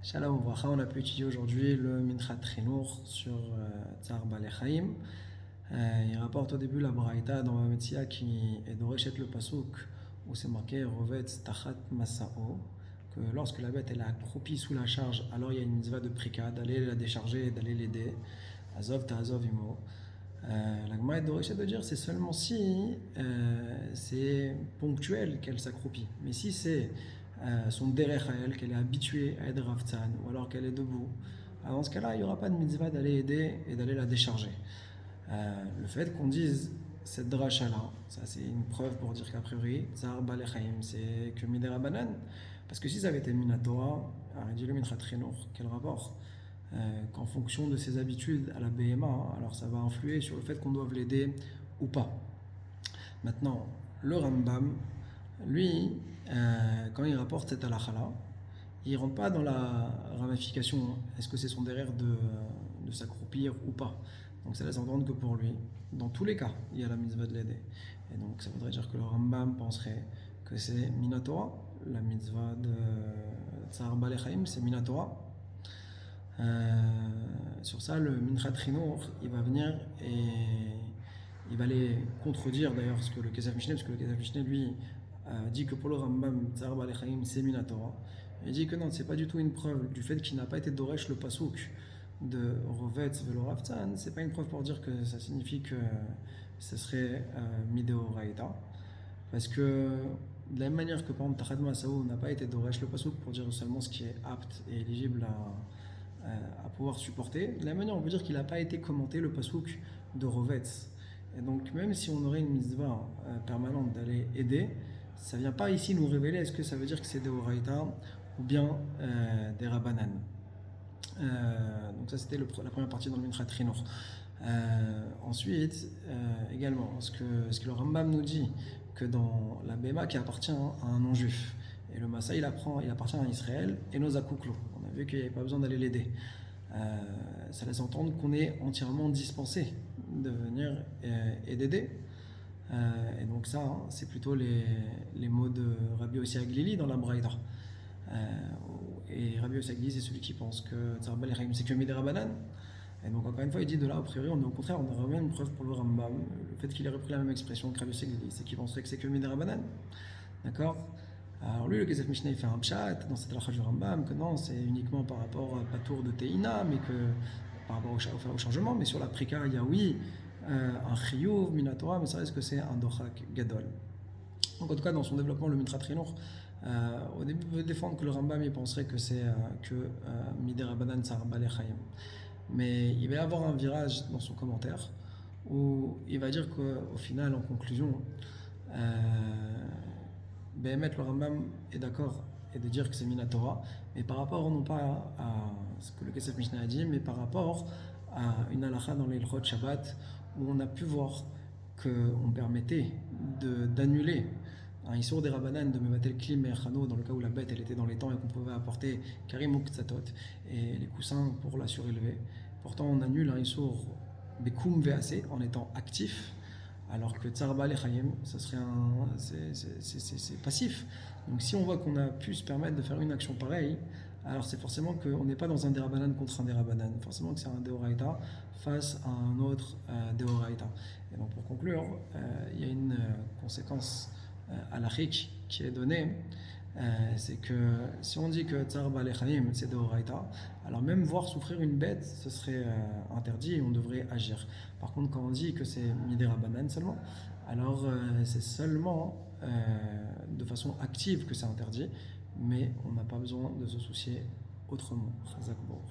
Shalom Vracha, on a pu étudier aujourd'hui le Minchat Chinour sur Tzar Balei Chaim. Il rapporte au début la Braïta dans la Metzia qui est d'Oreshet le Pasuk où c'est marqué Rovetz Tachat Masao, que lorsque la bête elle est accroupie sous la charge, alors il y a une mitzvah de prika, d'aller la décharger et d'aller l'aider. Azov ta Azov imo. La Gemara est d'Oreshet de dire c'est seulement si c'est ponctuel qu'elle s'accroupit. Mais si c'est son derech à elle, qu'elle est habituée à être Ravtzan, ou alors qu'elle est debout, dans ce cas-là, il n'y aura pas de mitzvah d'aller aider et d'aller la décharger. Le fait qu'on dise cette dracha-là, ça c'est une preuve pour dire qu'a priori, Tzar Balei Chaim, c'est que Midera Banan. Parce que si ça avait été Minatora, alors dit le Minchat Chinour, quel rapport qu'en fonction de ses habitudes à la BMA, alors ça va influer sur le fait qu'on doive l'aider ou pas. Maintenant, le Rambam, lui, quand il rapporte cette halakha-là, il ne rentre pas dans la ramification, est-ce que c'est son derrière de s'accroupir ou pas. Donc ça laisse entendre que pour lui, dans tous les cas, il y a la mitzvah de l'aider. Et donc ça voudrait dire que le Rambam penserait que c'est Minatora, la mitzvah de Tzar Balei Chaim, c'est Minatora. Sur ça, le Minchat Chinour, il va venir et il va aller contredire d'ailleurs ce que le Kesef Mishneh, parce que le Kesef Mishneh, lui, dit que pour le Rambam, Tzar Balei Chaim, c'est Minatora. Il dit que non, c'est pas du tout une preuve du fait qu'il n'a pas été Doresh le Pasuk de Rovetz Velo Ravtzan, c'est pas une preuve pour dire que ça signifie que ce serait Mideoraita. Parce que de la même manière que par exemple Tachat Masao n'a pas été Doresh le Pasuk pour dire seulement ce qui est apte et éligible à pouvoir supporter, de la même manière on peut dire qu'il n'a pas été commenté le Pasuk de Rovetz. Et donc même si on aurait une mitzvah permanente d'aller aider, ça ne vient pas ici nous révéler est-ce que ça veut dire que c'est des Oraïta ou bien des Rabbanan. Donc ça c'était la première partie dans le Minchat Chinour. Ensuite, également, ce que le Rambam nous dit, que dans la Béma qui appartient à un non-juif, et le Massa il appartient à Israël, et nos Akouklo, on a vu qu'il n'y avait pas besoin d'aller l'aider. Ça laisse entendre qu'on est entièrement dispensé de venir et d'aider. Et donc ça, hein, c'est plutôt les mots de Rabbi Yossi Aglili dans la Braïda. Et Rabbi Yossi Aglili, c'est celui qui pense que Tzar Balei Chaim, c'est que Midera Banan. Et donc encore une fois, il dit de là, a priori, on est au contraire, on a vraiment une preuve pour le Rambam. Le fait qu'il ait repris la même expression que Rabbi Yossi Aglili, c'est qu'il penserait que c'est que Midera Banan. D'accord. Alors lui, le Kesef Mishneh, il fait un pshat dans cette halakha du Rambam, que non, c'est uniquement par rapport à Patour de Teina, mais que par rapport au changement, mais sur la prika, il y a oui, un chiyuv, minatora, mais ça reste que c'est un dochak gadol. Donc en tout cas, dans son développement, le Minchat Chinour, au début, veut défendre que le Rambam, il penserait que c'est que Midera Banan Tzar Balei Chaim. Mais il va y avoir un virage dans son commentaire, où il va dire qu'au final, en conclusion, Behemet, le Rambam est d'accord et de dire que c'est Minatora, mais par rapport non pas à ce que le Kesef Mishneh a dit, mais par rapport à une halakha dans les Ilchot Shabbat où on a pu voir qu'on permettait d'annuler un Issour des Rabbanan de Mevatel Klim et Chano dans le cas où la bête elle était dans les temps et qu'on pouvait apporter Karim ou Ktsatot et les coussins pour la surélever. Pourtant, on annule un Issour Bekoum VAC en étant actif. Alors que Tzar Balei Chaim, ça serait c'est passif. Donc si on voit qu'on a pu se permettre de faire une action pareille, alors c'est forcément qu'on n'est pas dans un Derabanan contre un Derabanan. Forcément que c'est un Deoraita face à un autre Deoraita. Et donc pour conclure, il y a une conséquence halachique qui est donnée. C'est que si on dit que Tzar Balei Chaim c'est Deoraita, alors même voir souffrir une bête, ce serait interdit et on devrait agir. Par contre, quand on dit que c'est Midera Banan seulement, alors c'est seulement de façon active que c'est interdit, mais on n'a pas besoin de se soucier autrement. Chazak Baruch.